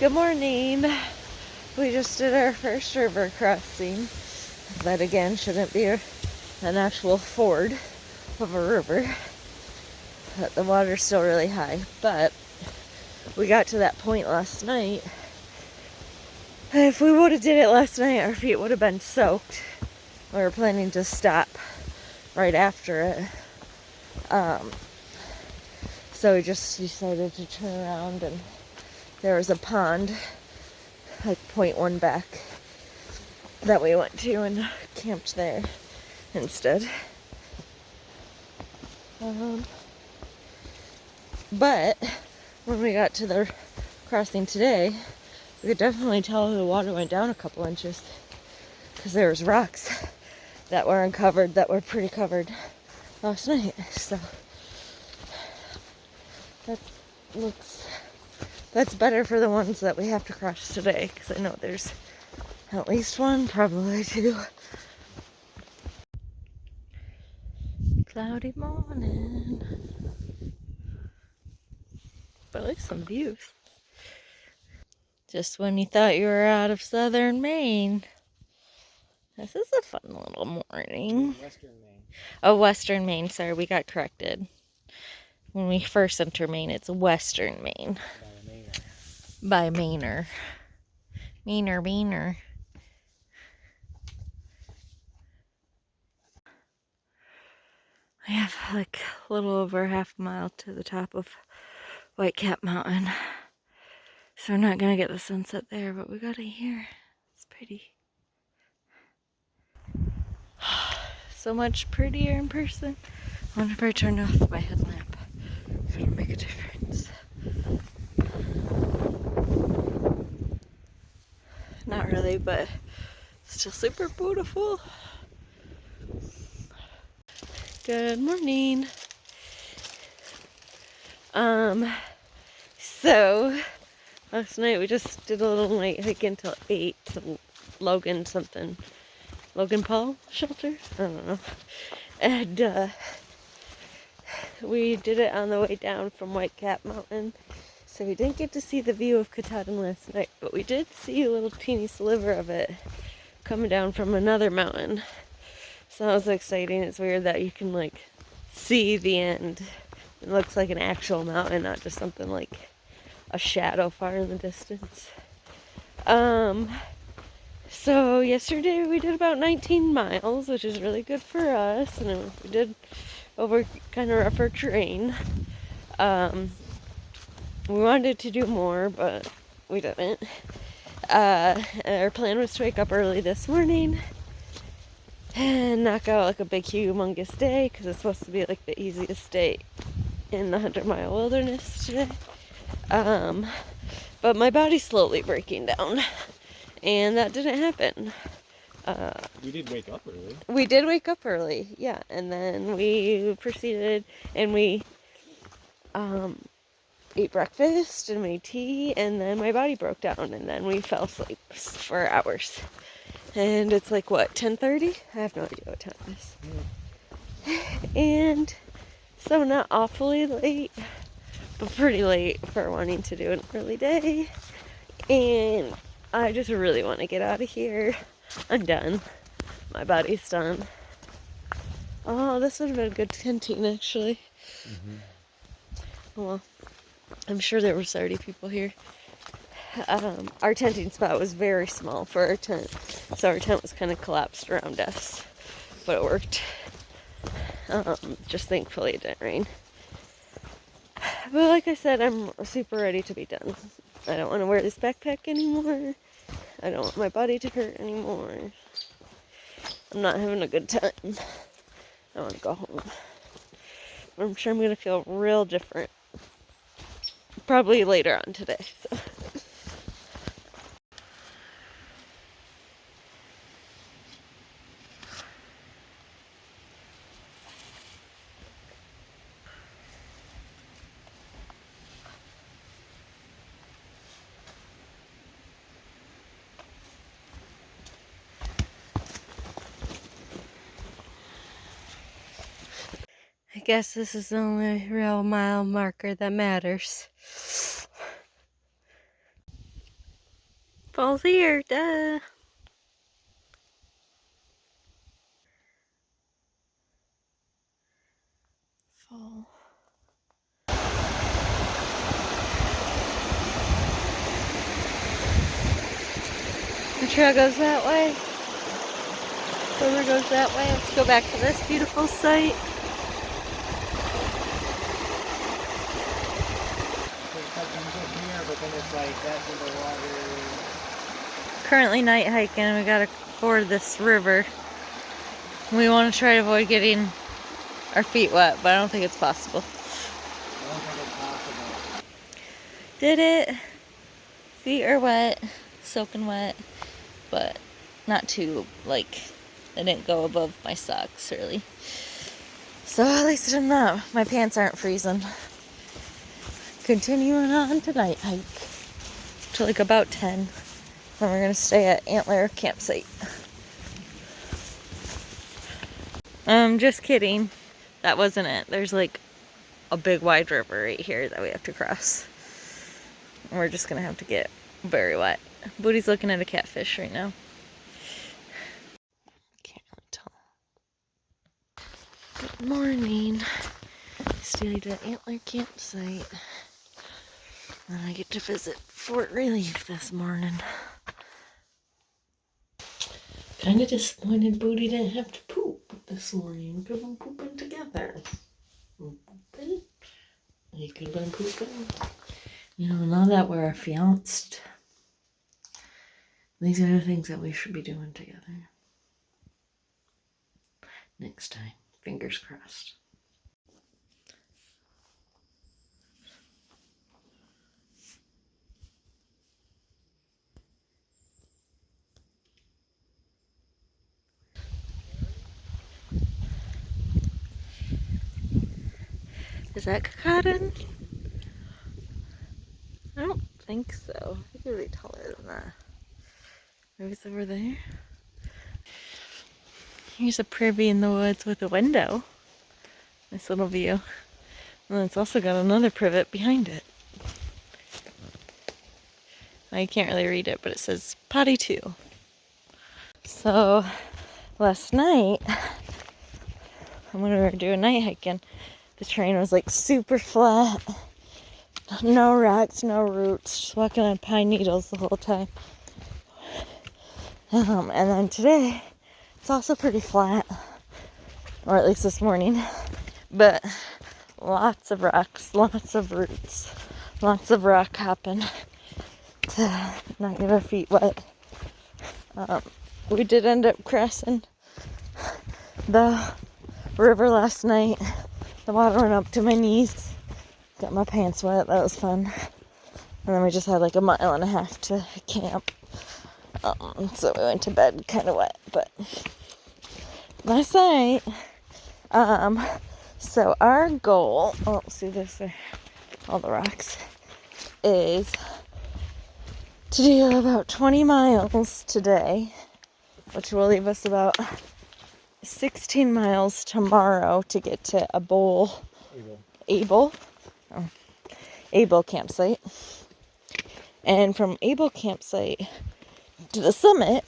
Good morning. We just did our first river crossing. That again shouldn't be an actual ford of a river. But the water's still really high. But we got to that point last night. If we would have did it last night, our feet would have been soaked. We were planning to stop right after it. So we just decided to turn around, and there was a pond like 0.1 back that we went to and camped there instead. But when we got to the crossing today, we could definitely tell the water went down a couple inches because there was rocks that were uncovered that were pretty covered last night. So that's better for the ones that we have to cross today, because I know there's at least one, probably two. Cloudy morning. But at least some views. Just when you thought you were out of southern Maine. This is a fun little morning. Western Maine. Oh, western Maine. Sorry, we got corrected. When we first enter Maine, it's western Maine. By a Mainer. By Mainer. Mainer. I have like a little over half a mile to the top of Whitecap Mountain. So we're not going to get the sunset there, but we got it here. It's pretty. So much prettier in person. I wonder if I turned off my headlamp, if it'll make a difference. Not really, but still super beautiful. Good morning. So last night we just did a little night hike until 8 to Logan Paul shelter? I don't know. And we did it on the way down from Whitecap Mountain. So we didn't get to see the view of Katahdin last night, but we did see a little teeny sliver of it coming down from another mountain. So that was exciting. It's weird that you can like see the end. It looks like an actual mountain, not just something like a shadow far in the distance. So yesterday we did about 19 miles, which is really good for us, and we did over kind of rougher terrain. We wanted to do more, but we didn't. Our plan was to wake up early this morning and knock out like a big humongous day, because it's supposed to be like the easiest day in the 100-mile wilderness today. But my body's slowly breaking down, and that didn't happen. We did wake up early. We did wake up early, yeah, and then we proceeded and we ate breakfast and made tea, and then my body broke down, and then we fell asleep for hours. And it's like, what, 10:30? I have no idea what time it is. And so not awfully late, but pretty late for wanting to do an early day. And I just really want to get out of here. I'm done. My body's done. Oh, this would have been a good tenting, actually. Well, I'm sure there were 30 people here. Our tenting spot was very small for our tent, so our tent was kind of collapsed around us, but it worked. Just thankfully it didn't rain. But like I said, I'm super ready to be done. I don't want to wear this backpack anymore. I don't want my body to hurt anymore. I'm not having a good time. I want to go home. I'm sure I'm going to feel real different. Probably later on today. So. I guess this is the only real mile marker that matters. Fall's here, duh. Fall. The trail goes that way. River goes that way. Let's go back to this beautiful site. Currently night hiking. We gotta ford this river. We want to try to avoid getting our feet wet, but I don't think it's possible. I don't think it's possible. Did it. Feet are wet, soaking wet, but not too, like, I didn't go above my socks, really. So at least I'm not, my pants aren't freezing. Continuing on to night hike to like about 10. Then we're gonna stay at Antler campsite. Just kidding. That wasn't it. There's like a big wide river right here that we have to cross. And we're just gonna have to get very wet. Booty's looking at a catfish right now. Can't really tell. Good morning. Stayed at Antler campsite. And I get to visit Fort Relief this morning. Kinda disappointed Booty didn't have to poop this morning. We could have been pooping together. Pooping? You could have been pooping. You know, now that we're fianced, these are the things that we should be doing together. Next time. Fingers crossed. Is that cotton? I don't think so. I think it'd be taller than that. Maybe it's over there. Here's a privy in the woods with a window. Nice little view. And then it's also got another privet behind it. I can't really read it, but it says potty 2. So last night, when we were doing night hiking, the terrain was like super flat. No rocks, no roots, just walking on pine needles the whole time. And then today, it's also pretty flat, or at least this morning, but lots of rocks, lots of roots, lots of rock hopping to not get our feet wet. We did end up crossing the river last night. The water went up to my knees. Got my pants wet. That was fun. And then we just had like a mile and a half to camp. So we went to bed kind of wet. But last night, so our goal, oh, see this, all the rocks, is to do about 20 miles today, which will leave us about 16 miles tomorrow to get to Abol. Abol campsite. And from Abol campsite to the summit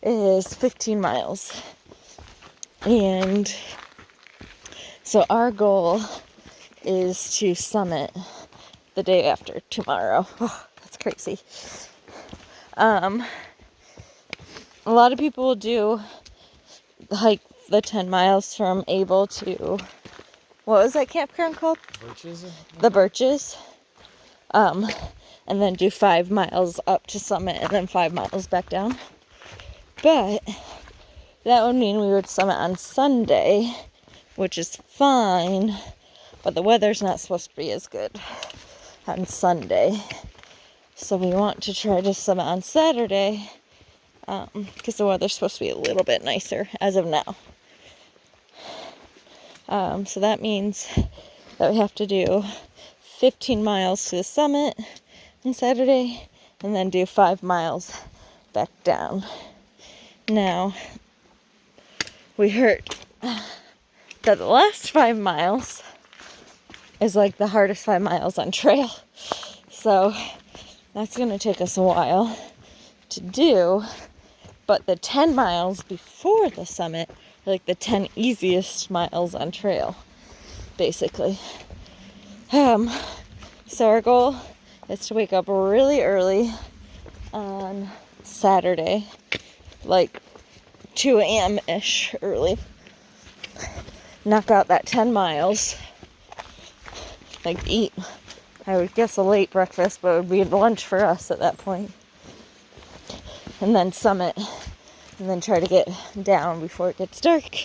is 15 miles. And so our goal is to summit the day after tomorrow. Oh, that's crazy. A lot of people do hike the 10 miles from Abol to, what was that campground called? Birches? The Birches. And then do 5 miles up to summit and then 5 miles back down. But that would mean we would summit on Sunday, which is fine, but the weather's not supposed to be as good on Sunday. So we want to try to summit on Saturday, because the weather's supposed to be a little bit nicer as of now. So that means that we have to do 15 miles to the summit on Saturday, and then do 5 miles back down. Now, we heard that the last 5 miles is like the hardest 5 miles on trail. So that's going to take us a while. to do, but the 10 miles before the summit are like the 10 easiest miles on trail, basically. So our goal is to wake up really early on Saturday, like 2 a.m.-ish early. Knock out that 10 miles. Like eat, I would guess, a late breakfast, but it would be lunch for us at that point. And then summit. And then try to get down before it gets dark.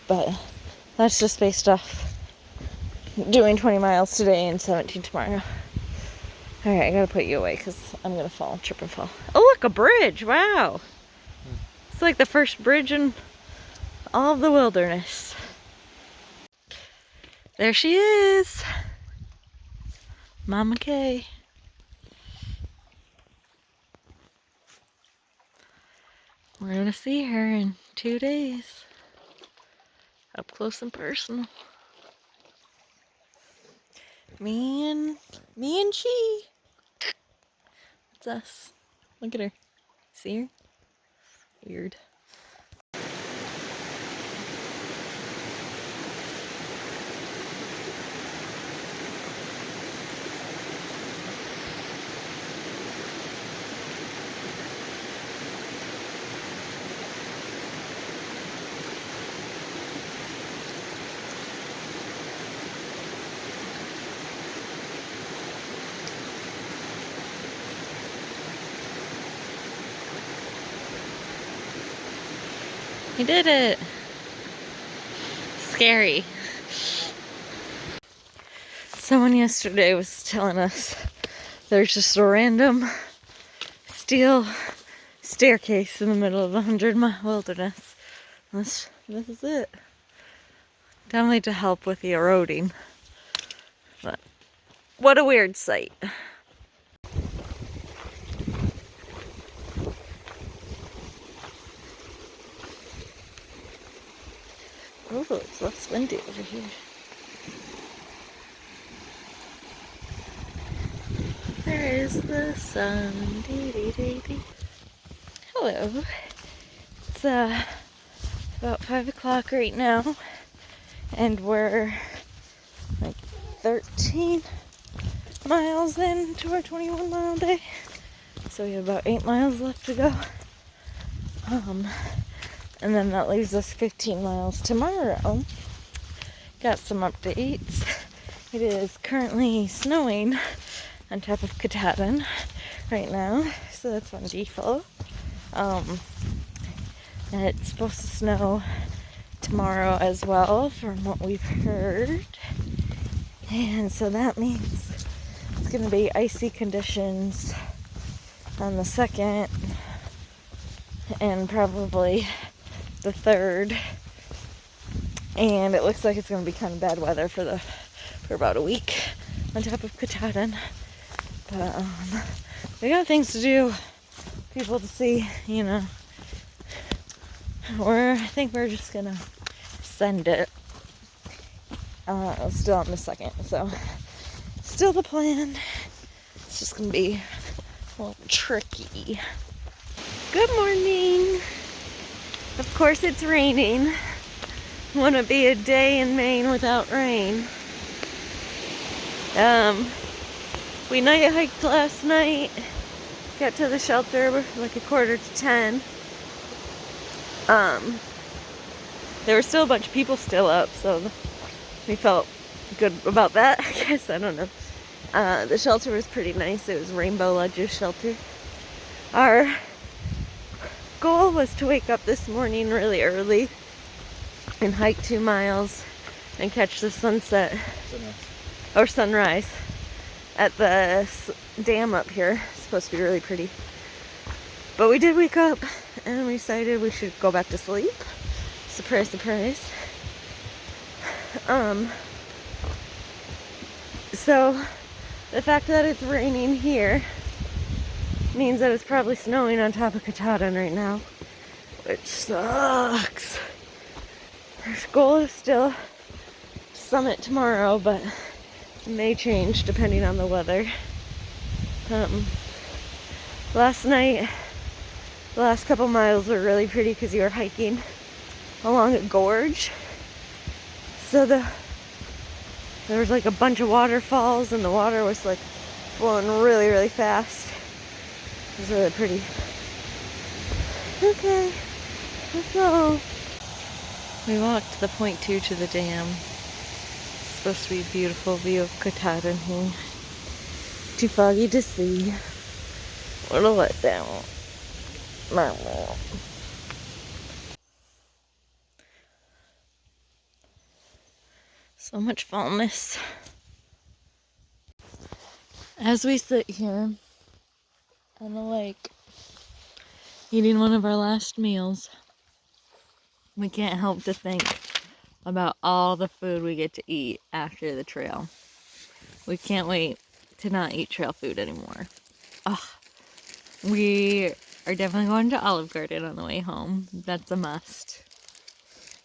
But that's just based off doing 20 miles today and 17 tomorrow. Alright, I gotta put you away because I'm gonna fall, trip and fall. Oh look, a bridge, wow. It's like the first bridge in all of the wilderness. There she is. Mama Kay. We're gonna see her in 2 days. Up close and personal. Me and she. It's us. Look at her. See her? Weird. You did it. Scary. Someone yesterday was telling us there's just a random steel staircase in the middle of the 100-mile wilderness. This is it. Definitely to help with the eroding. But what a weird sight. Oh, it's less windy over here. There is the sun. Dee, dee, dee, dee. Hello. It's about 5 o'clock right now, and we're like 13 miles into our 21-mile day. So we have about 8 miles left to go. And then that leaves us 15 miles tomorrow. Got some updates. It is currently snowing on top of Katahdin right now, so that's on default. And it's supposed to snow tomorrow as well, from what we've heard. And so that means it's going to be icy conditions on the 2nd and probably the 3rd, and it looks like it's going to be kind of bad weather for about a week on top of Katahdin. But we got things to do, people to see, you know. I think we're just gonna send it still on the 2nd, so still the plan. It's just gonna be a little tricky. Good morning. Of course it's raining. Wouldn't be a day in Maine without rain. We night hiked last night. Got to the shelter like 9:45. There were still a bunch of people still up, so we felt good about that, I guess. I don't know. The shelter was pretty nice. It was Rainbow Lodge's shelter. Our goal was to wake up this morning really early and hike 2 miles and catch the sunset or sunrise at the dam up here. It's supposed to be really pretty. But we did wake up and we decided we should go back to sleep. Surprise, surprise. So the fact that it's raining here means that it's probably snowing on top of Katahdin right now, which sucks. Our goal is still summit tomorrow, but it may change depending on the weather. Last night, the last couple miles were really pretty because you were hiking along a gorge. So there was like a bunch of waterfalls and the water was like flowing really, really fast. It was really pretty. Okay, let's go. We walked the 0.2 to the dam. It's supposed to be a beautiful view of cutest in here. Too foggy to see. What a letdown. So much fallness. As we sit here on the lake, eating one of our last meals, we can't help to think about all the food we get to eat after the trail. We can't wait to not eat trail food anymore. Ugh. We are definitely going to Olive Garden on the way home. That's a must.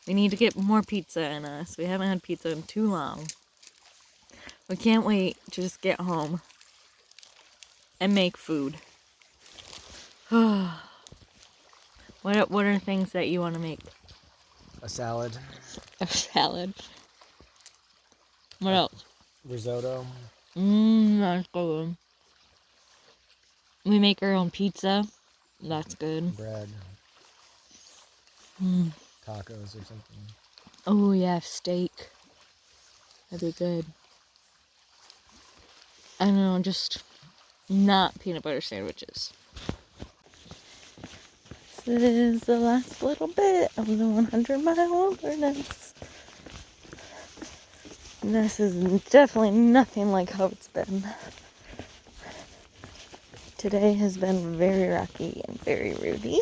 We need to get more pizza in us. We haven't had pizza in too long. We can't wait to just get home and make food. What are things that you want to make? A salad. A salad. What else? Risotto. That's good. We make our own pizza. That's good. Bread. Tacos or something. Oh yeah, steak. That'd be good. I don't know, just not peanut butter sandwiches. This is the last little bit of the 100-mile wilderness. And this is definitely nothing like how it's been. Today has been very rocky and very rooty.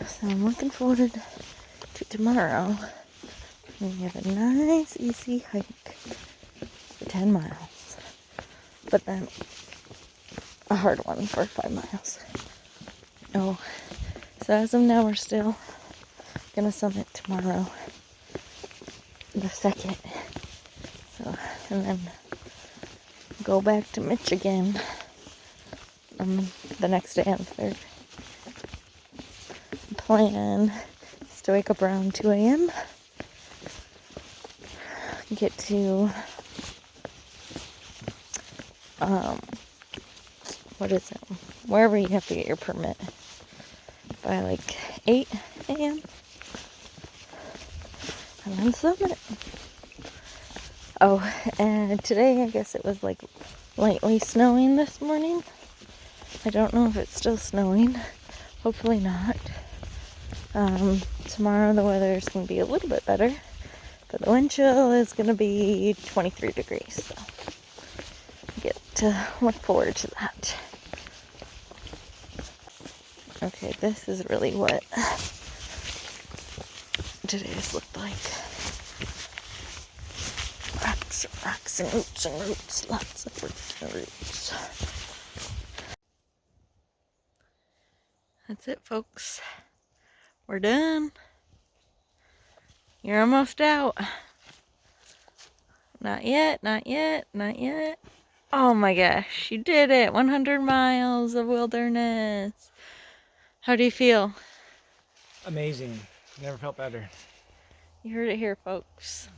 So I'm looking forward to tomorrow. We have a nice, easy hike for 10 miles. But then a hard one for 5 miles. Oh, so as of now, we're still gonna summit tomorrow, the 2nd. So, and then go back to Michigan the next day on the 3rd. Plan is to wake up around 2 a.m. Get to what is it? Wherever you have to get your permit by like 8 a.m. and then summit. Oh, and today I guess it was like lightly snowing this morning. I don't know if it's still snowing. Hopefully not. Tomorrow the weather is going to be a little bit better, but the wind chill is going to be 23 degrees. So I get to look forward to that. Okay, this is really what today's looked like. Rocks and roots, lots of roots and roots. That's it, folks. We're done. You're almost out. Not yet, not yet, not yet. Oh my gosh, you did it. 100 miles of wilderness. How do you feel? Amazing. Never felt better. You heard it here, folks.